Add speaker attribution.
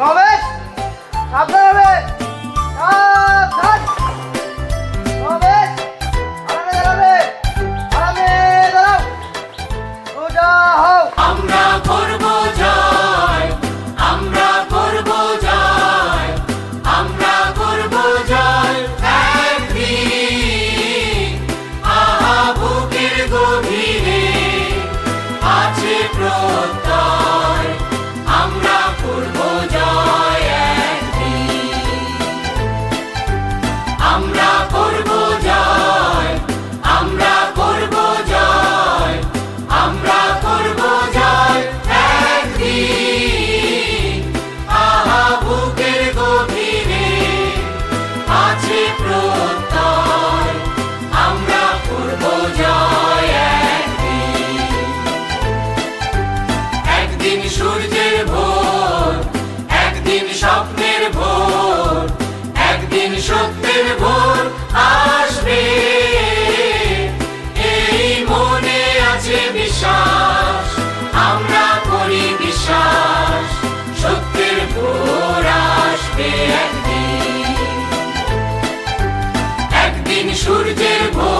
Speaker 1: সমেশ সাবধান হবে, সাবধান। সমেশ আরামে দাঁড়াবে, আরামে দাঁড়াও, সোজা হও।
Speaker 2: আমরা করব জয়, আমরা করব জয়, আমরা করব জয় একদিন। আহা বুকের গভীরে আছে প্রত্যয়, আমরা করব জয় একদিন। আমরা করব জয়, আমরা করব জয়, আমরা করব জয় একদিন। আহা বুকের গভীরে আছে প্রত্যয়, আমরা করব জয় একদিন। একদিন সূর্যের ভোর, একদিন স্বপ্নের ভোর, একদিন সত্যের ভোর আসবে। এই মনে আছে বিশ্বাস, আমরা করি বিশ্বাস, সত্যের ভোর আসবে একদিন। একদিন সূর্যের ভোর,